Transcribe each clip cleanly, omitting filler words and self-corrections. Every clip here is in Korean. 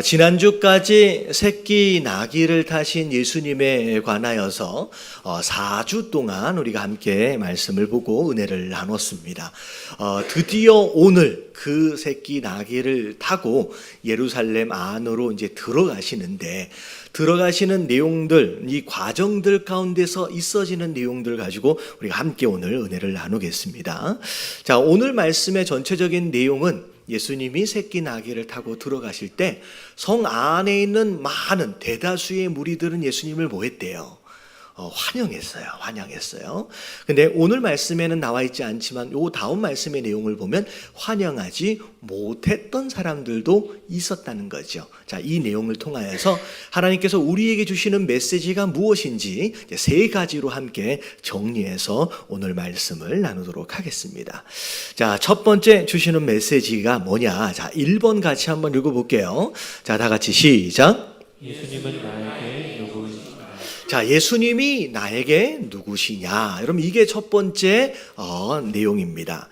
지난주까지 새끼 나귀를 타신 예수님에 관하여서 4주 동안 우리가 함께 말씀을 보고 은혜를 나눴습니다. 드디어 오늘 그 새끼 나귀를 타고 예루살렘 안으로 이제 들어가시는 내용들, 이 과정들 가운데서 있어지는 내용들 가지고 우리가 함께 오늘 은혜를 나누겠습니다. 자, 오늘 말씀의 전체적인 내용은 예수님이 새끼 나귀를 타고 들어가실 때 성 안에 있는 많은 대다수의 무리들은 예수님을 뭐 했대요? 환영했어요. 근데 오늘 말씀에는 나와 있지 않지만 요 다음 말씀의 내용을 보면 환영하지 못했던 사람들도 있었다는 거죠. 자, 이 내용을 통하여서 하나님께서 우리에게 주시는 메시지가 무엇인지 세 가지로 함께 정리해서 오늘 말씀을 나누도록 하겠습니다. 자, 첫 번째 주시는 메시지가 뭐냐? 자, 1번 같이 한번 읽어볼게요. 자, 다 같이 시작. 예수님은 나에게 누구시냐? 자, 예수님이 나에게 누구시냐? 여러분, 이게 첫 번째 내용입니다.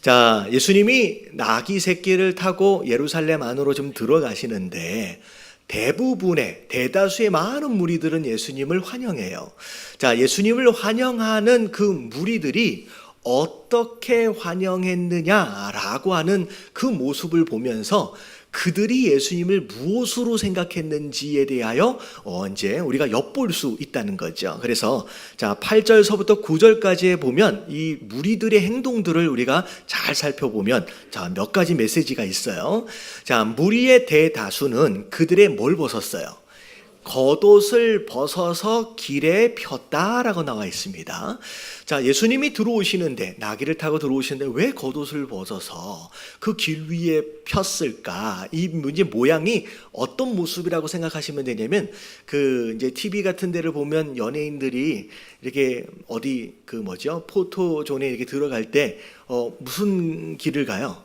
자, 예수님이 나귀 새끼를 타고 예루살렘 안으로 좀 들어가시는데 대다수의 많은 무리들은 예수님을 환영해요. 자, 예수님을 환영하는 그 무리들이 어떻게 환영했느냐라고 하는 그 모습을 보면서 그들이 예수님을 무엇으로 생각했는지에 대하여 이제 우리가 엿볼 수 있다는 거죠. 그래서 자, 8절서부터 9절까지에 보면 이 무리들의 행동들을 우리가 잘 살펴보면 자, 몇 가지 메시지가 있어요. 자, 무리의 대다수는 그들의 뭘 벗었어요? 겉옷을 벗어서 길에 폈다라고 나와 있습니다. 자, 예수님이 들어오시는데 나귀를 타고 들어오시는데 왜 겉옷을 벗어서 그 길 위에 폈을까? 이 문제 모양이 어떤 모습이라고 생각하시면 되냐면 그 이제 TV 같은 데를 보면 연예인들이 이렇게 어디 포토존에 이렇게 들어갈 때 무슨 길을 가요?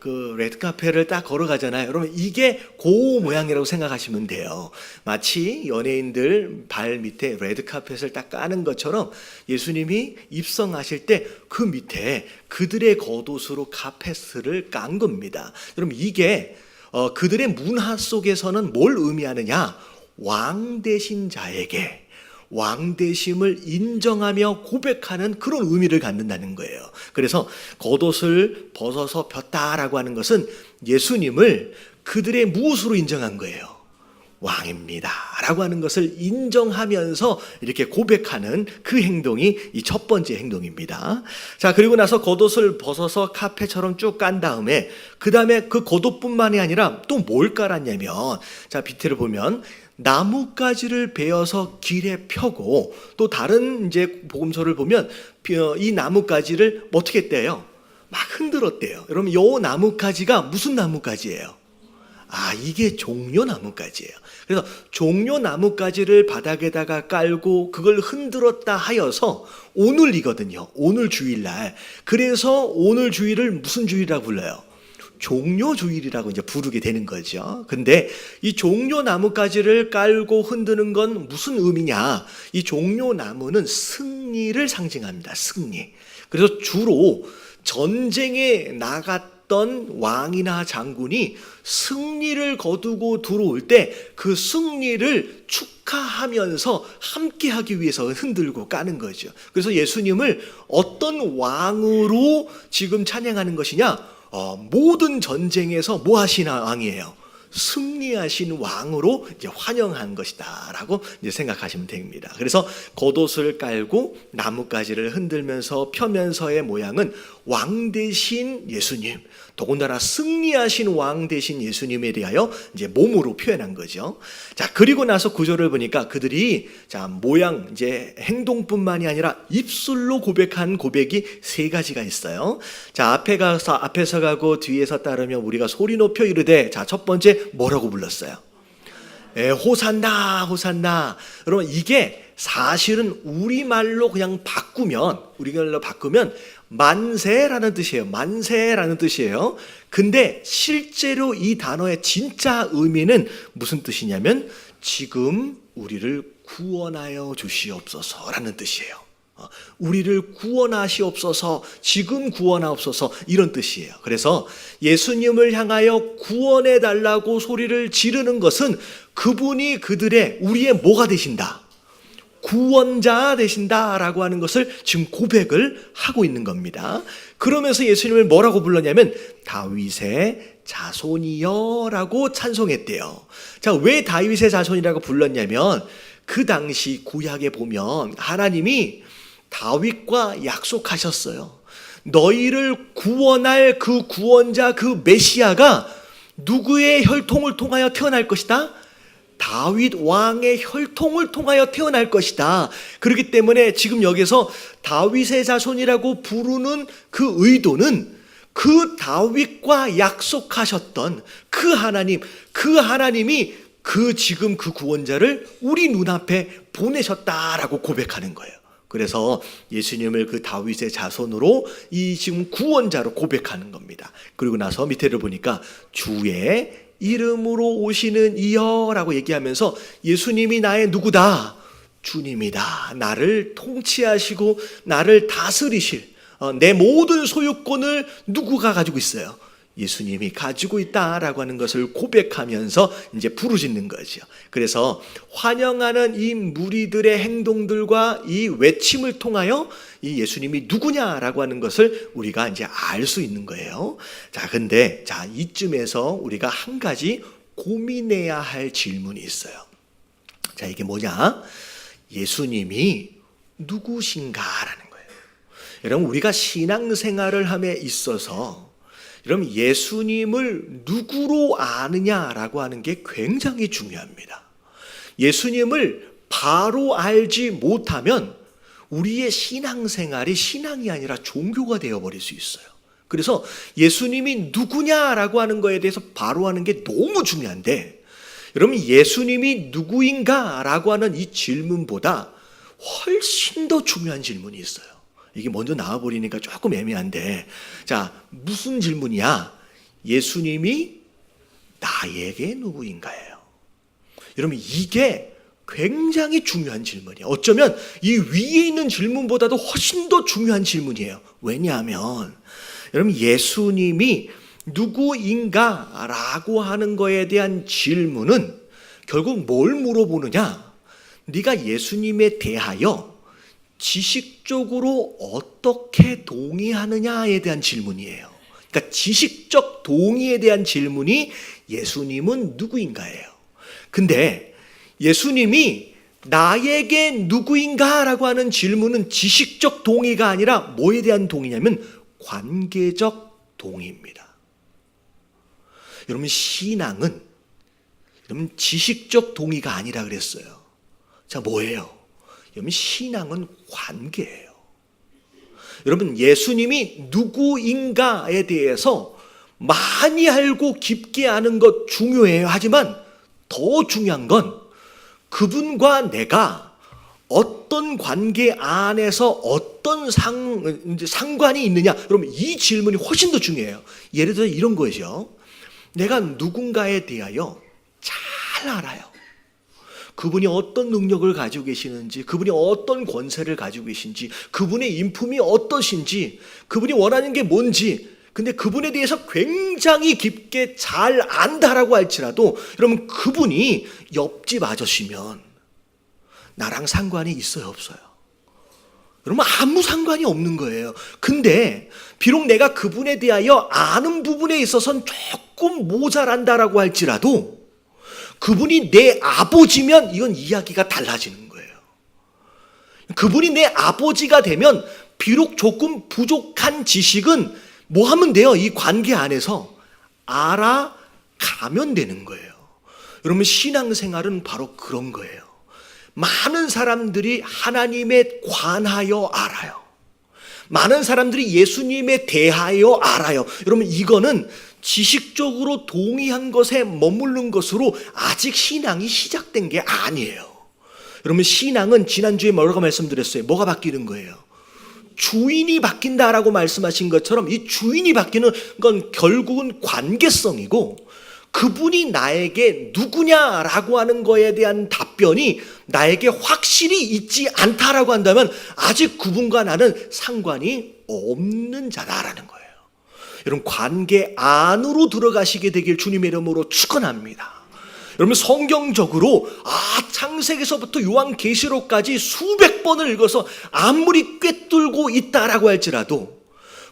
그 레드카펫을 딱 걸어가잖아요. 여러분, 이게 그 모양이라고 생각하시면 돼요. 마치 연예인들 발 밑에 레드카펫을 딱 까는 것처럼 예수님이 입성하실 때 그 밑에 그들의 겉옷으로 카펫을 깐 겁니다. 여러분, 이게 그들의 문화 속에서는 뭘 의미하느냐? 왕 되신 자에게 왕되심을 인정하며 고백하는 그런 의미를 갖는다는 거예요. 그래서 겉옷을 벗어서 폈다라고 하는 것은 예수님을 그들의 무엇으로 인정한 거예요? 왕입니다 라고 하는 것을 인정하면서 이렇게 고백하는 그 행동이 이 첫 번째 행동입니다. 자, 그리고 나서 겉옷을 벗어서 카페처럼 쭉 깐 다음에 그 다음에 그 겉옷뿐만이 아니라 또 뭘 깔았냐면 자, 밑에를 보면 나뭇가지를 베어서 길에 펴고 또 다른 이제 복음서를 보면 이 나뭇가지를 어떻게 했대요? 막 흔들었대요. 여러분, 이 나뭇가지가 무슨 나뭇가지예요? 이게 종려 나뭇가지예요. 그래서 종려 나뭇가지를 바닥에다가 깔고 그걸 흔들었다 하여서 오늘이거든요. 오늘 주일날. 그래서 오늘 주일을 무슨 주일이라고 불러요? 종려주일이라고 이제 부르게 되는 거죠. 근데 이 종려나무가지를 깔고 흔드는 건 무슨 의미냐? 이 종려나무는 승리를 상징합니다. 승리. 그래서 주로 전쟁에 나갔던 왕이나 장군이 승리를 거두고 들어올 때 그 승리를 축하하면서 함께하기 위해서 흔들고 까는 거죠. 그래서 예수님을 어떤 왕으로 지금 찬양하는 것이냐? 모든 전쟁에서 뭐 하신 왕이에요? 승리하신 왕으로 이제 환영한 것이다라고 이제 생각하시면 됩니다. 그래서 겉옷을 깔고 나뭇가지를 흔들면서 펴면서의 모양은 왕 대신 예수님, 더군다나 승리하신 왕 대신 예수님에 대하여 이제 몸으로 표현한 거죠. 자, 그리고 나서 구절을 보니까 그들이 자, 모양 이제 행동뿐만이 아니라 입술로 고백한 고백이 세 가지가 있어요. 자, 앞에서 가고 뒤에서 따르며 우리가 소리 높여 이르되 자, 첫 번째 뭐라고 불렀어요? 호산나, 호산나. 여러분, 이게 사실은 우리말로 바꾸면 만세라는 뜻이에요. 만세라는 뜻이에요. 근데 실제로 이 단어의 진짜 의미는 무슨 뜻이냐면 지금 우리를 구원하여 주시옵소서라는 뜻이에요. 우리를 구원하시옵소서, 지금 구원하옵소서, 이런 뜻이에요. 그래서 예수님을 향하여 구원해 달라고 소리를 지르는 것은 그분이 우리의 뭐가 되신다? 구원자 되신다라고 하는 것을 지금 고백을 하고 있는 겁니다. 그러면서 예수님을 뭐라고 불렀냐면 다윗의 자손이여라고 찬송했대요. 자, 왜 다윗의 자손이라고 불렀냐면 그 당시 구약에 보면 하나님이 다윗과 약속하셨어요. 너희를 구원할 그 구원자, 그 메시아가 누구의 혈통을 통하여 태어날 것이다? 다윗 왕의 혈통을 통하여 태어날 것이다. 그렇기 때문에 지금 여기서 다윗의 자손이라고 부르는 그 의도는 그 다윗과 약속하셨던 그 하나님이 지금 그 구원자를 우리 눈앞에 보내셨다라고 고백하는 거예요. 그래서 예수님을 그 다윗의 자손으로 이 지금 구원자로 고백하는 겁니다. 그리고 나서 밑에를 보니까 주의 이름으로 오시는 이여라고 얘기하면서 예수님이 나의 누구다? 주님이다. 나를 통치하시고 나를 다스리실 내 모든 소유권을 누구가 가지고 있어요? 예수님이 가지고 있다라고 하는 것을 고백하면서 이제 부르짖는 거죠. 그래서 환영하는 이 무리들의 행동들과 이 외침을 통하여 이 예수님이 누구냐라고 하는 것을 우리가 이제 알 수 있는 거예요. 근데 이쯤에서 우리가 한 가지 고민해야 할 질문이 있어요. 이게 뭐냐? 예수님이 누구신가라는 거예요. 여러분, 우리가 신앙생활을 함에 있어서 그럼 예수님을 누구로 아느냐라고 하는 게 굉장히 중요합니다. 예수님을 바로 알지 못하면 우리의 신앙생활이 신앙이 아니라 종교가 되어버릴 수 있어요. 그래서 예수님이 누구냐라고 하는 거에 대해서 바로 하는 게 너무 중요한데, 여러분, 예수님이 누구인가라고 하는 이 질문보다 훨씬 더 중요한 질문이 있어요. 이게 먼저 나와버리니까 조금 애매한데, 무슨 질문이야? 예수님이 나에게 누구인가예요. 여러분, 이게 굉장히 중요한 질문이에요. 어쩌면 이 위에 있는 질문보다도 훨씬 더 중요한 질문이에요. 왜냐하면 여러분, 예수님이 누구인가라고 하는 거에 대한 질문은 결국 뭘 물어보느냐? 네가 예수님에 대하여 지식적으로 어떻게 동의하느냐에 대한 질문이에요. 그러니까 지식적 동의에 대한 질문이 예수님은 누구인가예요. 근데 예수님이 나에게 누구인가라고 하는 질문은 지식적 동의가 아니라 뭐에 대한 동의냐면 관계적 동의입니다. 여러분, 신앙은 여러분 지식적 동의가 아니라 그랬어요. 뭐예요? 여러분, 신앙은 관계예요. 여러분, 예수님이 누구인가에 대해서 많이 알고 깊게 아는 것 중요해요. 하지만 더 중요한 건 그분과 내가 어떤 관계 안에서 어떤 상관이 있느냐. 여러분, 이 질문이 훨씬 더 중요해요. 예를 들어 이런 거죠. 내가 누군가에 대하여 잘 알아요. 그분이 어떤 능력을 가지고 계시는지, 그분이 어떤 권세를 가지고 계신지, 그분의 인품이 어떠신지, 그분이 원하는 게 뭔지, 근데 그분에 대해서 굉장히 깊게 잘 안다라고 할지라도 여러분, 그분이 옆집 아저씨면 나랑 상관이 있어요, 없어요? 여러분, 아무 상관이 없는 거예요. 근데 비록 내가 그분에 대하여 아는 부분에 있어서는 조금 모자란다라고 할지라도 그분이 내 아버지면 이건 이야기가 달라지는 거예요. 그분이 내 아버지가 되면 비록 조금 부족한 지식은 뭐 하면 돼요? 이 관계 안에서 알아가면 되는 거예요. 여러분, 신앙생활은 바로 그런 거예요. 많은 사람들이 하나님에 관하여 알아요. 많은 사람들이 예수님에 대하여 알아요. 여러분, 이거는 지식적으로 동의한 것에 머무른 것으로 아직 신앙이 시작된 게 아니에요. 여러분, 신앙은 지난주에 뭐라고 말씀드렸어요? 뭐가 바뀌는 거예요? 주인이 바뀐다라고 말씀하신 것처럼 이 주인이 바뀌는 건 결국은 관계성이고, 그분이 나에게 누구냐라고 하는 거에 대한 답변이 나에게 확실히 있지 않다라고 한다면 아직 그분과 나는 상관이 없는 자다라는 거예요. 여러분, 관계 안으로 들어가시게 되길 주님의 이름으로 축원합니다. 여러분, 성경적으로 창세기서부터 요한계시록까지 수백 번을 읽어서 아무리 꿰뚫고 있다라고 할지라도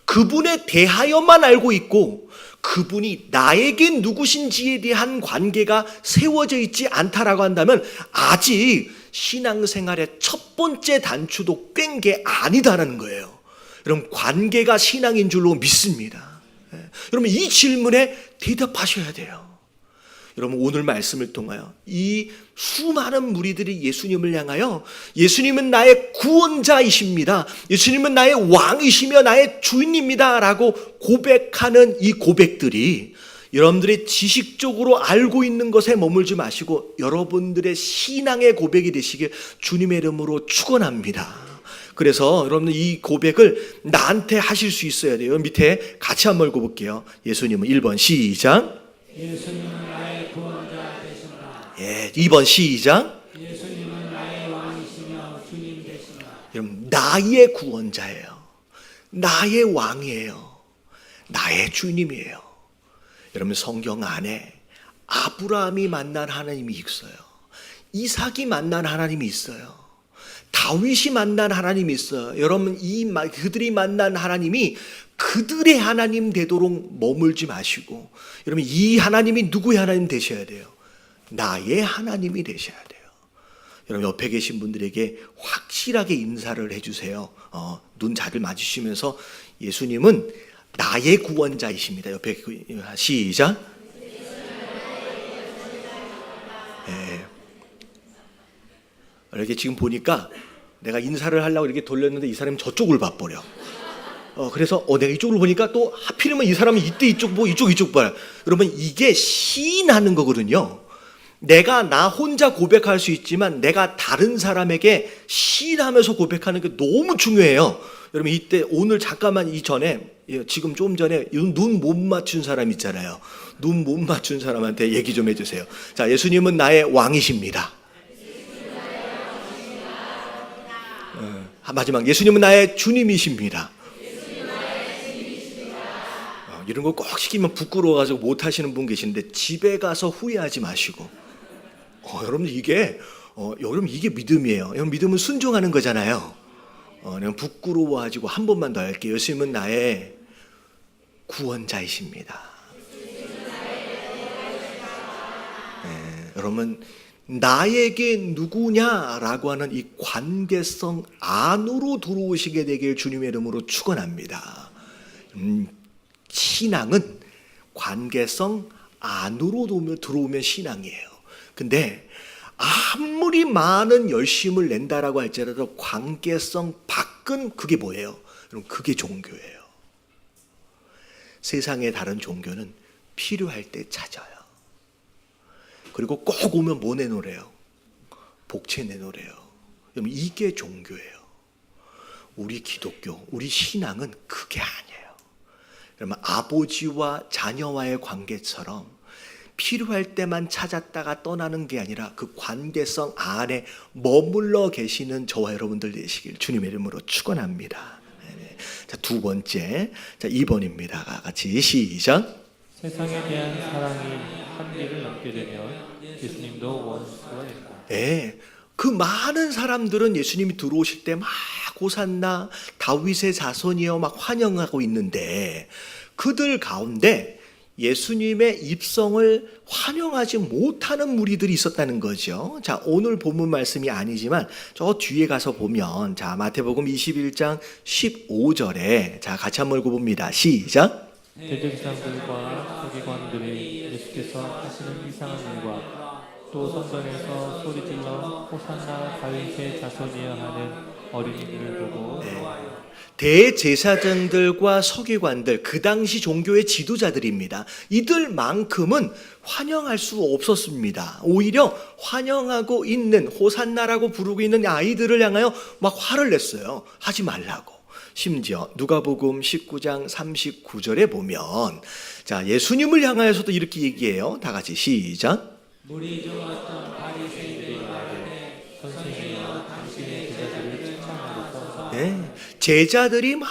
그분에 대하여만 알고 있고 그분이 나에게 누구신지에 대한 관계가 세워져 있지 않다라고 한다면 아직 신앙생활의 첫 번째 단추도 꿰인 게 아니다라는 거예요. 여러분, 관계가 신앙인 줄로 믿습니다. 여러분, 이 질문에 대답하셔야 돼요. 여러분, 오늘 말씀을 통하여 이 수많은 무리들이 예수님을 향하여 예수님은 나의 구원자이십니다, 예수님은 나의 왕이시며 나의 주인입니다 라고 고백하는 이 고백들이 여러분들이 지식적으로 알고 있는 것에 머물지 마시고 여러분들의 신앙의 고백이 되시길 주님의 이름으로 축원합니다. 그래서 여러분, 이 고백을 나한테 하실 수 있어야 돼요. 밑에 같이 한번 읽어볼게요. 예수님은 1번 시작. 예수님은 나의 구원자 되시나. 2번 시작. 예수님은 나의 왕이시며 주님 되시나. 여러분, 나의 구원자예요. 나의 왕이에요. 나의 주님이에요. 여러분, 성경 안에 아브라함이 만난 하나님이 있어요. 이삭이 만난 하나님이 있어요. 다윗이 만난 하나님이 있어요. 여러분, 그들이 만난 하나님이 그들의 하나님 되도록 머물지 마시고 여러분, 이 하나님이 누구의 하나님 되셔야 돼요? 나의 하나님이 되셔야 돼요. 여러분, 옆에 계신 분들에게 확실하게 인사를 해주세요. 눈 자들 맞으시면서 예수님은 나의 구원자이십니다. 옆에 시작. 이렇게 지금 보니까 내가 인사를 하려고 이렇게 돌렸는데 이 사람이 저쪽을 봐버려. 그래서 내가 이쪽을 보니까 또 하필이면 이 사람이 이때 이쪽 보고 이쪽 봐요. 여러분, 이게 시인하는 거거든요. 내가 나 혼자 고백할 수 있지만 내가 다른 사람에게 시인하면서 고백하는 게 너무 중요해요. 여러분, 이때 오늘 잠깐만 지금 좀 전에 눈 못 맞춘 사람 있잖아요. 눈 못 맞춘 사람한테 얘기 좀 해주세요. 자, 예수님은 나의 왕이십니다. 마지막, 예수님은 나의 주님이십니다. 이런 거 꼭 시키면 부끄러워가지고 못 하시는 분 계시는데 집에 가서 후회하지 마시고 여러분, 여러분, 이게 믿음이에요. 여러분, 믿음은 순종하는 거잖아요. 그냥 부끄러워하지고 한 번만 더 할게요. 예수님은 나의 구원자이십니다. 여러분, 나에게 누구냐라고 하는 이 관계성 안으로 들어오시게 되길 주님의 이름으로 축원합니다. 신앙은 관계성 안으로 들어오면 신앙이에요. 근데 아무리 많은 열심을 낸다라고 할지라도 관계성 밖은 그게 뭐예요? 여러분, 그게 종교예요. 세상의 다른 종교는 필요할 때 찾아요. 그리고 꼭 오면 뭐 내놓으래요? 복채 내놓으래요. 여러분, 이게 종교예요. 우리 기독교, 우리 신앙은 그게 아니에요. 여러분, 아버지와 자녀와의 관계처럼 필요할 때만 찾았다가 떠나는 게 아니라 그 관계성 안에 머물러 계시는 저와 여러분들 되시길 주님의 이름으로 축원합니다. 자, 두 번째, 2번입니다. 같이 시작. 세상에 대한 사랑이 한계를 넘게 되면 예수님도 원수가 된다. 그 많은 사람들은 예수님이 들어오실 때 막 호산나 다윗의 자손이여 막 환영하고 있는데 그들 가운데 예수님의 입성을 환영하지 못하는 무리들이 있었다는 거죠. 자, 오늘 본문 말씀이 아니지만 저 뒤에 가서 보면, 자, 마태복음 21장 15절에 자, 같이 한번 읽어봅니다. 시작. 대제사장들과 서기관들이 예수께서 하시는 이상한 일과 또 성전에서 소리질러 호산나 다윗의 자손이여 하는 어린이들을 보고 대제사장들과 서기관들, 그 당시 종교의 지도자들입니다. 이들만큼은 환영할 수 없었습니다. 오히려 환영하고 있는, 호산나라고 부르고 있는 아이들을 향하여 막 화를 냈어요. 하지 말라고. 심지어 누가복음 19장 39절에 보면 자, 예수님을 향하여서도 이렇게 얘기해요. 다 같이 시작. 무리 중 어떤 바리새인들이 말하되 선생님이여 당신의 제자들을 책망하소서. 네, 제자들이 막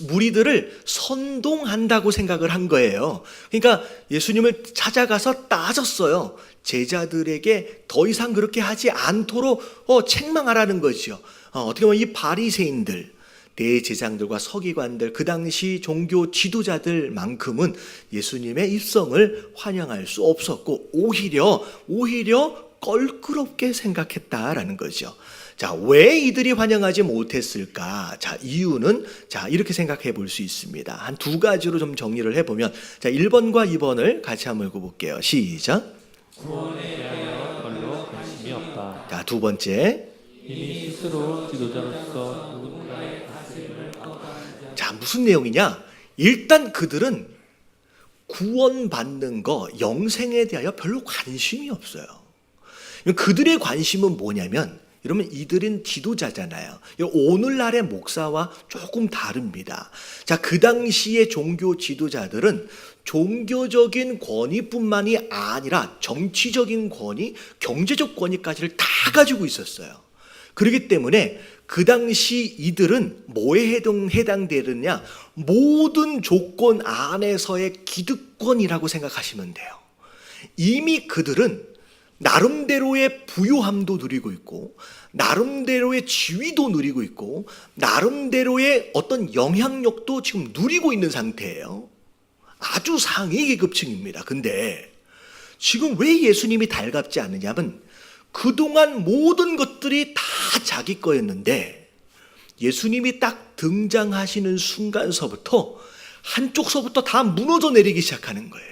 무리들을 선동한다고 생각을 한 거예요. 그러니까 예수님을 찾아가서 따졌어요. 제자들에게 더 이상 그렇게 하지 않도록 책망하라는 거죠. 어떻게 보면 이 바리새인들, 대제사장들과 서기관들, 그 당시 종교 지도자들만큼은 예수님의 입성을 환영할 수 없었고 오히려 껄끄럽게 생각했다라는 거죠. 자, 왜 이들이 환영하지 못했을까? 자, 이유는 자, 이렇게 생각해 볼 수 있습니다. 한 두 가지로 좀 정리를 해 보면 자, 1번과 2번을 같이 한번 읽어 볼게요. 시작. 구원에 대하여 별로 관심이 없다. 자, 두 번째. 이미 스스로 지도자로서 누군가의 다스림을 받아들이지. 자, 무슨 내용이냐? 일단 그들은 구원받는 거, 영생에 대하여 별로 관심이 없어요. 그들의 관심은 뭐냐면, 여러분 이들은 지도자잖아요. 오늘날의 목사와 조금 다릅니다. 자, 그 당시의 종교 지도자들은 종교적인 권위뿐만이 아니라 정치적인 권위, 경제적 권위까지를 다 가지고 있었어요. 그렇기 때문에 그 당시 이들은 뭐에 해당되느냐? 모든 조건 안에서의 기득권이라고 생각하시면 돼요. 이미 그들은 나름대로의 부유함도 누리고 있고, 나름대로의 지위도 누리고 있고, 나름대로의 어떤 영향력도 지금 누리고 있는 상태예요. 아주 상위 계급층입니다. 근데 지금 왜 예수님이 달갑지 않느냐면 그동안 모든 것들이 다 자기 거였는데 예수님이 딱 등장하시는 순간서부터 한쪽서부터 다 무너져 내리기 시작하는 거예요.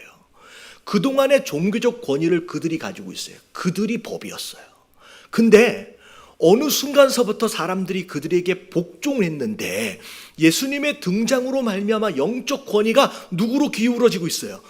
그동안의 종교적 권위를 그들이 가지고 있어요. 그들이 법이었어요. 근데 어느 순간서부터 사람들이 그들에게 복종을 했는데 예수님의 등장으로 말미암아 영적 권위가 누구로 기울어지고 있어요?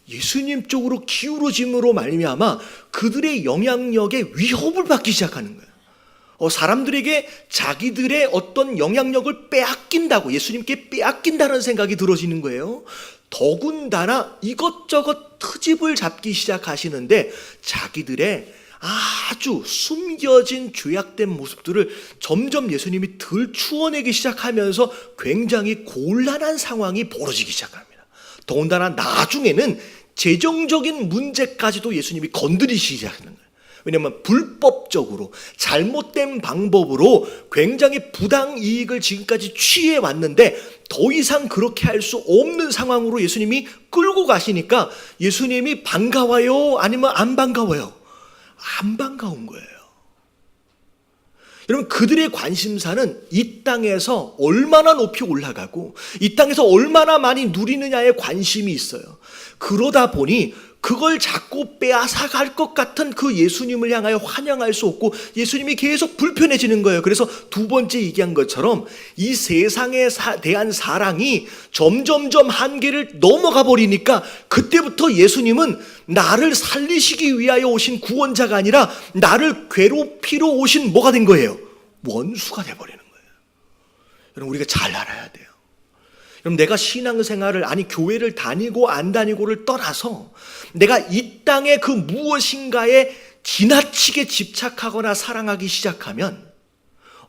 예수님 쪽으로 기울어짐으로 말미암아 그들의 영향력에 위협을 받기 시작하는 거예요. 사람들에게 자기들의 어떤 영향력을 빼앗긴다고, 예수님께 빼앗긴다는 생각이 들어지는 거예요. 더군다나 이것저것 트집을 잡기 시작하시는데 자기들의 아주 숨겨진 죄악된 모습들을 점점 예수님이 들추어내기 시작하면서 굉장히 곤란한 상황이 벌어지기 시작합니다. 더군다나 나중에는 재정적인 문제까지도 예수님이 건드리시기 시작하는 거예요. 왜냐하면 불법적으로 잘못된 방법으로 굉장히 부당 이익을 지금까지 취해 왔는데 더 이상 그렇게 할 수 없는 상황으로 예수님이 끌고 가시니까 예수님이 반가워요? 아니면 안 반가워요? 안 반가운 거예요. 여러분, 그들의 관심사는 이 땅에서 얼마나 높이 올라가고 이 땅에서 얼마나 많이 누리느냐에 관심이 있어요. 그러다 보니 그걸 자꾸 빼앗아갈 것 같은 그 예수님을 향하여 환영할 수 없고 예수님이 계속 불편해지는 거예요. 그래서 두 번째 얘기한 것처럼 이 세상에 대한 사랑이 점점점 한계를 넘어가 버리니까 그때부터 예수님은 나를 살리시기 위하여 오신 구원자가 아니라 나를 괴롭히러 오신 뭐가 된 거예요? 원수가 돼버리는 거예요. 여러분, 우리가 잘 알아야 돼요. 그럼 내가 신앙생활을, 아니 교회를 다니고 안 다니고를 떠나서 내가 이 땅에 그 무엇인가에 지나치게 집착하거나 사랑하기 시작하면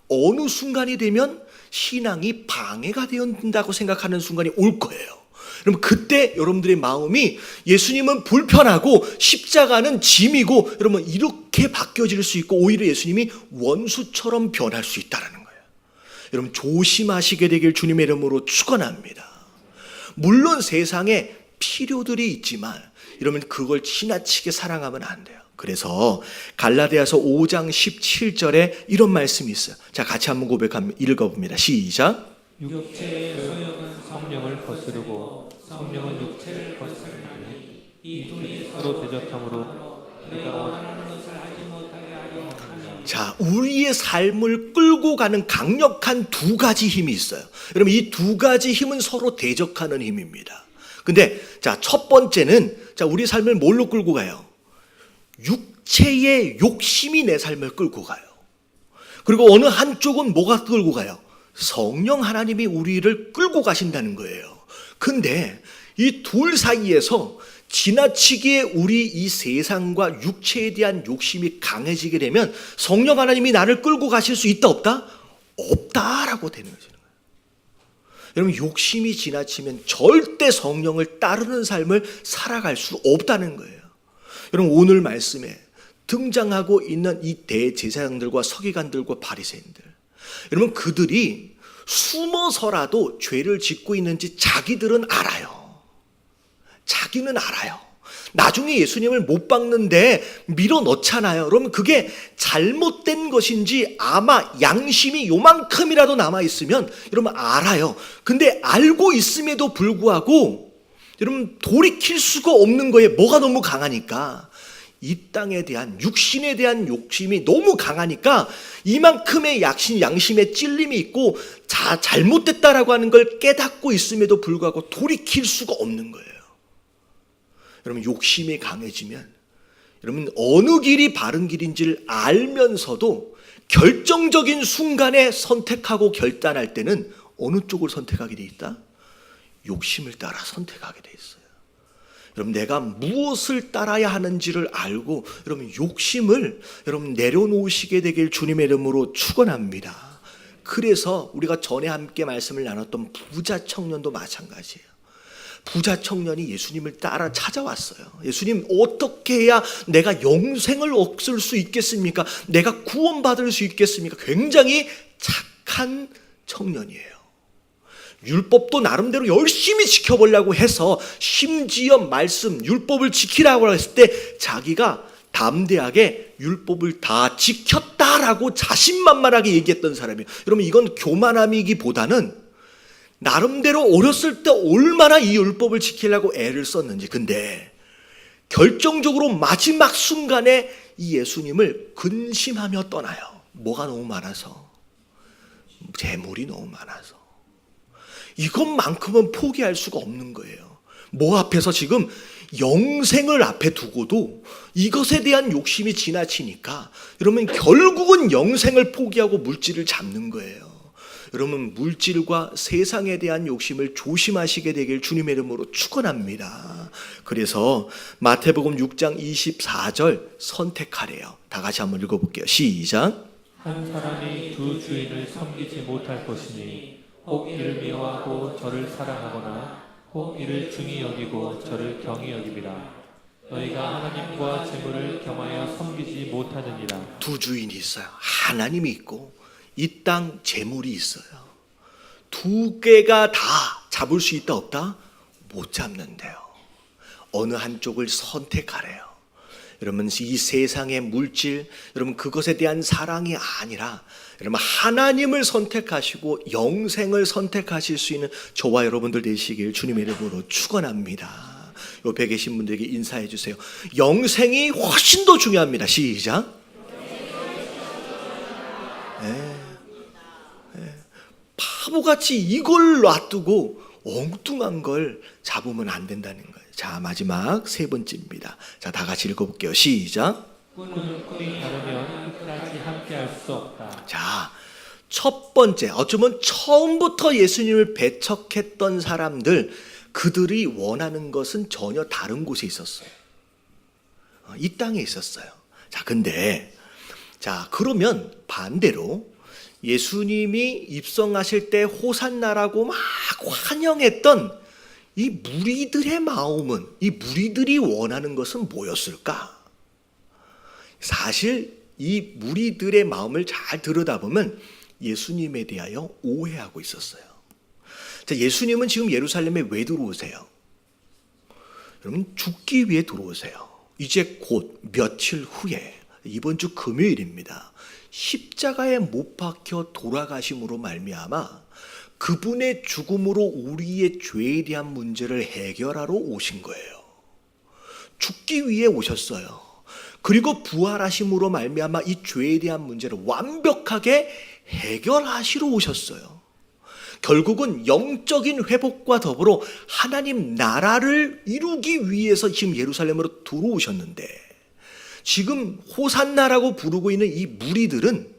어느 순간이 되면 신앙이 방해가 되어진다고 생각하는 순간이 올 거예요. 그럼 그때 여러분들의 마음이 예수님은 불편하고 십자가는 짐이고 여러분 이렇게 바뀌어질 수 있고 오히려 예수님이 원수처럼 변할 수 있다는 거예요. 여러분 조심하시게 되길 주님의 이름으로 축원합니다. 물론 세상에 필요들이 있지만 여러분 그걸 지나치게 사랑하면 안 돼요. 그래서 갈라디아서 5장 17절에 이런 말씀이 있어요. 자, 같이 한번 읽어봅니다. 시작. 육체의 소욕은 성령을 거스르고 성령은 육체를 거스르니 이 둘이 서로 대적함으로 내가 원하는 것을 하지 못하게 하려 함이라. 자, 우리의 삶을 끌고 가는 강력한 두 가지 힘이 있어요. 여러분 이 두 가지 힘은 서로 대적하는 힘입니다. 근데 자, 첫 번째는 자, 우리 삶을 뭘로 끌고 가요? 육체의 욕심이 내 삶을 끌고 가요. 그리고 어느 한쪽은 뭐가 끌고 가요? 성령 하나님이 우리를 끌고 가신다는 거예요. 근데 이 둘 사이에서 지나치게 우리 이 세상과 육체에 대한 욕심이 강해지게 되면 성령 하나님이 나를 끌고 가실 수 있다 없다? 없다라고 되는 거죠. 여러분, 욕심이 지나치면 절대 성령을 따르는 삶을 살아갈 수 없다는 거예요. 여러분, 오늘 말씀에 등장하고 있는 이 대제사장들과 서기관들과 바리새인들, 여러분, 그들이 숨어서라도 죄를 짓고 있는지 자기들은 알아요. 자기는 알아요. 나중에 예수님을 못 박는데 밀어넣잖아요. 그러면 그게 잘못된 것인지 아마 양심이 요만큼이라도 남아있으면 여러분 알아요. 근데 알고 있음에도 불구하고 여러분 돌이킬 수가 없는 거예요. 뭐가 너무 강하니까. 이 땅에 대한 육신에 대한 욕심이 너무 강하니까 이만큼의 양심에 찔림이 있고 잘못됐다라고 하는 걸 깨닫고 있음에도 불구하고 돌이킬 수가 없는 거예요. 여러분, 욕심이 강해지면 여러분 어느 길이 바른 길인지를 알면서도 결정적인 순간에 선택하고 결단할 때는 어느 쪽을 선택하게 돼 있다? 욕심을 따라 선택하게 돼 있어요. 여러분, 내가 무엇을 따라야 하는지를 알고 여러분 욕심을 여러분 내려놓으시게 되길 주님의 이름으로 축원합니다. 그래서 우리가 전에 함께 말씀을 나눴던 부자 청년도 마찬가지예요. 부자 청년이 예수님을 따라 찾아왔어요. 예수님, 어떻게 해야 내가 영생을 얻을 수 있겠습니까? 내가 구원받을 수 있겠습니까? 굉장히 착한 청년이에요. 율법도 나름대로 열심히 지켜보려고 해서 심지어 말씀, 율법을 지키라고 했을 때 자기가 담대하게 율법을 다 지켰다라고 자신만만하게 얘기했던 사람이에요. 여러분, 이건 교만함이기보다는 나름대로 어렸을 때 얼마나 이 율법을 지키려고 애를 썼는지. 근데 결정적으로 마지막 순간에 이 예수님을 근심하며 떠나요. 뭐가 너무 많아서, 재물이 너무 많아서. 이것만큼은 포기할 수가 없는 거예요. 뭐 앞에서 지금 영생을 앞에 두고도 이것에 대한 욕심이 지나치니까 여러분 결국은 영생을 포기하고 물질을 잡는 거예요. 여러분, 물질과 세상에 대한 욕심을 조심하시게 되길 주님의 이름으로 축원합니다. 그래서 마태복음 6장 24절 선택하래요. 다 같이 한번 읽어볼게요. 시작. 한 사람이 두 주인을 섬기지 못할 것이니 혹 이를 미워하고 저를 사랑하거나 혹 이를 중히 여기고 저를 경히 여기리라. 너희가 하나님과 재물을 겸하여 섬기지 못하느니라. 두 주인이 있어요. 하나님이 있고 이 땅 재물이 있어요. 두 개가 다 잡을 수 있다 없다? 못 잡는데요. 어느 한쪽을 선택하래요. 여러분, 이 세상의 물질, 여러분 그것에 대한 사랑이 아니라 여러분 하나님을 선택하시고 영생을 선택하실 수 있는 저와 여러분들 되시길 주님의 이름으로 축원합니다. 옆에 계신 분들에게 인사해 주세요. 영생이 훨씬 더 중요합니다. 시작. 바보같이 이걸 놔두고 엉뚱한 걸 잡으면 안 된다는 거예요. 자, 마지막 세 번째입니다. 자, 다 같이 읽어볼게요. 시작. 꾼은 꾼이 다르면 끝까지 함께할 수 없다. 자, 첫 번째, 어쩌면 처음부터 예수님을 배척했던 사람들, 그들이 원하는 것은 전혀 다른 곳에 있었어요. 이 땅에 있었어요. 자, 근데 자, 그러면 반대로 예수님이 입성하실 때 호산나라고 막 환영했던 이 무리들의 마음은, 이 무리들이 원하는 것은 뭐였을까? 사실 이 무리들의 마음을 잘 들여다보면 예수님에 대하여 오해하고 있었어요. 자, 예수님은 지금 예루살렘에 왜 들어오세요? 여러분, 죽기 위해 들어오세요. 이제 곧 며칠 후에 이번 주 금요일입니다. 십자가에 못 박혀 돌아가심으로 말미암아 그분의 죽음으로 우리의 죄에 대한 문제를 해결하러 오신 거예요. 죽기 위해 오셨어요. 그리고 부활하심으로 말미암아 이 죄에 대한 문제를 완벽하게 해결하시러 오셨어요. 결국은 영적인 회복과 더불어 하나님 나라를 이루기 위해서 지금 예루살렘으로 들어오셨는데, 지금 호산나라고 부르고 있는 이 무리들은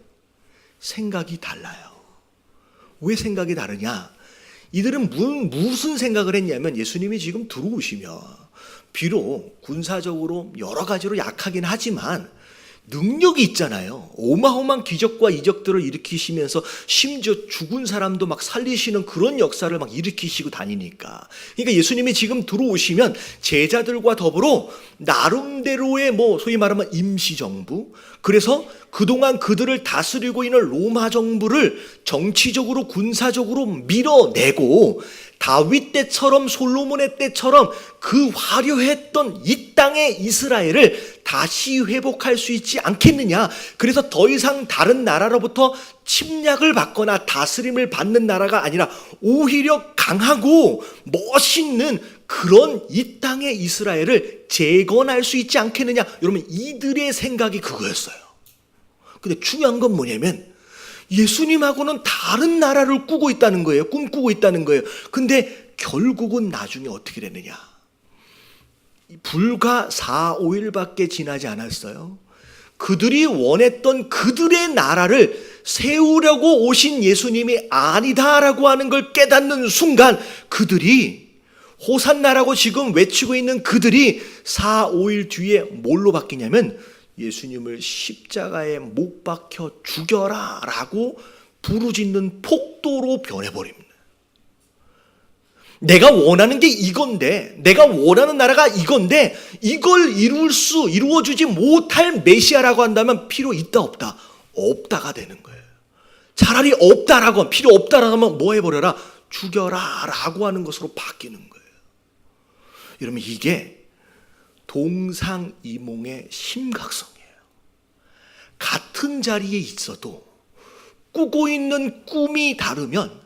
생각이 달라요. 왜 생각이 다르냐? 이들은 무슨 생각을 했냐면 예수님이 지금 들어오시면 비록 군사적으로 여러 가지로 약하긴 하지만 능력이 있잖아요. 어마어마한 기적과 이적들을 일으키시면서 심지어 죽은 사람도 막 살리시는 그런 역사를 막 일으키시고 다니니까. 그러니까 예수님이 지금 들어오시면 제자들과 더불어 나름대로의 소위 말하면 임시정부, 그래서 그동안 그들을 다스리고 있는 로마 정부를 정치적으로 군사적으로 밀어내고 다윗 때처럼 솔로몬의 때처럼 그 화려했던 이 땅의 이스라엘을 다시 회복할 수 있지 않겠느냐. 그래서 더 이상 다른 나라로부터 침략을 받거나 다스림을 받는 나라가 아니라 오히려 강하고 멋있는 그런 이 땅의 이스라엘을 재건할 수 있지 않겠느냐. 여러분, 이들의 생각이 그거였어요. 근데 중요한 건 뭐냐면 예수님하고는 다른 나라를 꿈꾸고 있다는 거예요. 근데 결국은 나중에 어떻게 됐느냐? 불과 4, 5일밖에 지나지 않았어요. 그들이 원했던 그들의 나라를 세우려고 오신 예수님이 아니다라고 하는 걸 깨닫는 순간 그들이 호산나라고 지금 외치고 있는 그들이 4, 5일 뒤에 뭘로 바뀌냐면 예수님을 십자가에 못 박혀 죽여라 라고 부르짖는 폭도로 변해버립니다. 내가 원하는 게 이건데, 내가 원하는 나라가 이건데 이걸 이루어주지 못할 메시아라고 한다면 필요 있다 없다? 없다가 되는 거예요. 차라리 없다라고 하면, 필요 없다라고 하면 뭐 해버려라? 죽여라 라고 하는 것으로 바뀌는 거예요. 여러분, 이게 동상이몽의 심각성이에요. 같은 자리에 있어도 꾸고 있는 꿈이 다르면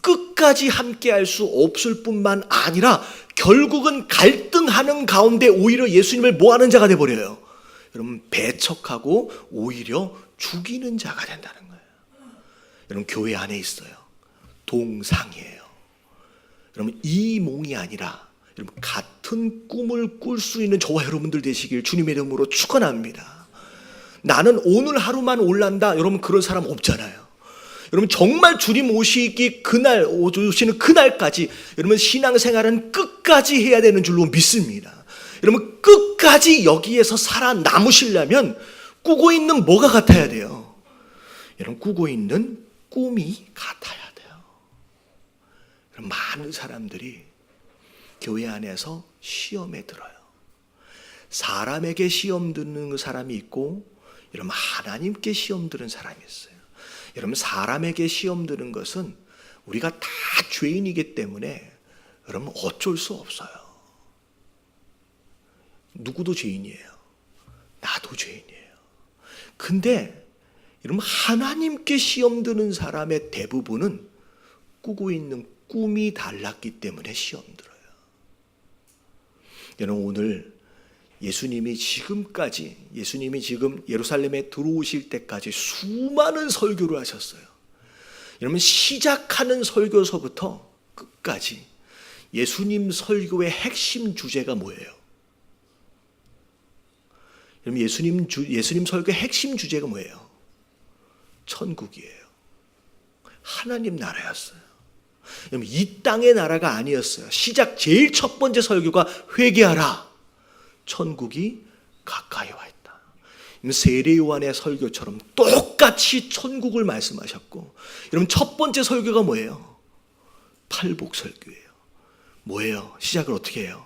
끝까지 함께 할 수 없을 뿐만 아니라 결국은 갈등하는 가운데 오히려 예수님을 뭐하는 자가 돼버려요. 여러분, 배척하고 오히려 죽이는 자가 된다는 거예요. 여러분, 교회 안에 있어요. 동상이에요. 여러분, 이몽이 아니라 여러분, 같은 꿈을 꿀 수 있는 저와 여러분들 되시길 주님의 이름으로 축원합니다. 나는 오늘 하루만 올란다. 여러분, 그런 사람 없잖아요. 여러분, 정말 주님 오시는 그날까지 여러분 신앙생활은 끝까지 해야 되는 줄로 믿습니다. 여러분, 끝까지 여기에서 살아남으시려면 꾸고 있는 뭐가 같아야 돼요? 여러분, 꾸고 있는 꿈이 같아야 돼요. 여러분, 많은 사람들이 교회 안에서 시험에 들어요. 사람에게 시험 드는 사람이 있고 여러분, 하나님께 시험 드는 사람이 있어요. 여러분, 사람에게 시험 드는 것은 우리가 다 죄인이기 때문에 여러분 어쩔 수 없어요. 누구도 죄인이에요. 나도 죄인이에요. 근데 여러분, 하나님께 시험 드는 사람의 대부분은 꾸고 있는 꿈이 달랐기 때문에 시험 들어요. 여러분, 오늘 예수님이 지금 예루살렘에 들어오실 때까지 수많은 설교를 하셨어요. 여러분, 시작하는 설교서부터 끝까지 예수님 설교의 핵심 주제가 뭐예요? 여러분, 예수님 설교의 핵심 주제가 뭐예요? 천국이에요. 하나님 나라였어요. 여러분, 이 땅의 나라가 아니었어요. 제일 첫 번째 설교가 회개하라. 천국이 가까이 와 있다. 세례 요한의 설교처럼 똑같이 천국을 말씀하셨고, 여러분, 첫 번째 설교가 뭐예요? 팔복 설교예요. 뭐예요? 시작을 어떻게 해요?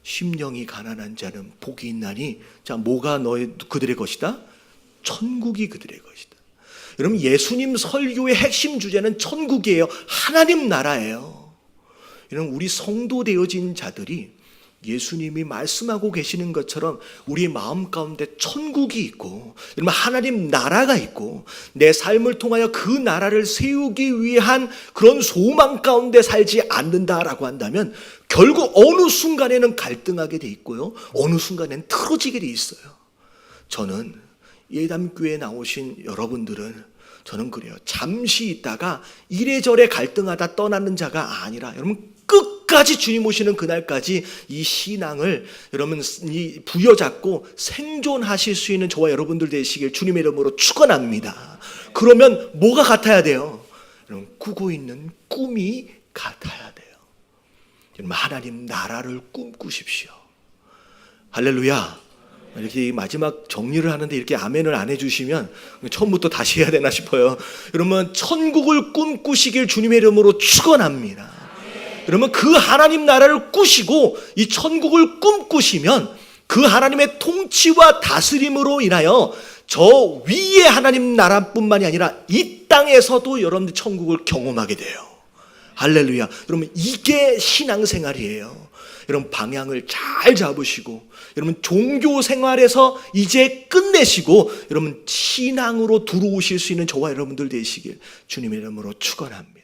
심령이 가난한 자는 복이 있나니, 자, 뭐가 그들의 것이다? 천국이 그들의 것이다. 여러분, 예수님 설교의 핵심 주제는 천국이에요. 하나님 나라예요. 여러분, 우리 성도 되어진 자들이 예수님이 말씀하고 계시는 것처럼 우리 마음 가운데 천국이 있고 여러분, 하나님 나라가 있고 내 삶을 통하여 그 나라를 세우기 위한 그런 소망 가운데 살지 않는다라고 한다면 결국 어느 순간에는 갈등하게 돼 있고요, 어느 순간에는 틀어지게 돼 있어요. 저는 예담교회에 나오신 여러분들은 저는 그래요. 잠시 있다가 이래저래 갈등하다 떠나는 자가 아니라 여러분, 끝까지 주님 오시는 그날까지 이 신앙을 여러분 부여잡고 생존하실 수 있는 저와 여러분들 되시길 주님의 이름으로 축원합니다. 그러면 뭐가 같아야 돼요? 여러분 꾸고 있는 꿈이 같아야 돼요. 여러분 하나님 나라를 꿈꾸십시오. 할렐루야. 이렇게 마지막 정리를 하는데 이렇게 아멘을 안 해주시면 처음부터 다시 해야 되나 싶어요. 여러분 천국을 꿈꾸시길 주님의 이름으로 축원합니다. 여러분 그 하나님 나라를 꾸시고 이 천국을 꿈꾸시면 그 하나님의 통치와 다스림으로 인하여 저 위의 하나님 나라뿐만이 아니라 이 땅에서도 여러분들 천국을 경험하게 돼요. 할렐루야. 여러분 이게 신앙생활이에요. 여러분 방향을 잘 잡으시고 여러분 종교 생활에서 이제 끝내시고 여러분 신앙으로 들어오실 수 있는 저와 여러분들 되시길 주님의 이름으로 축원합니다.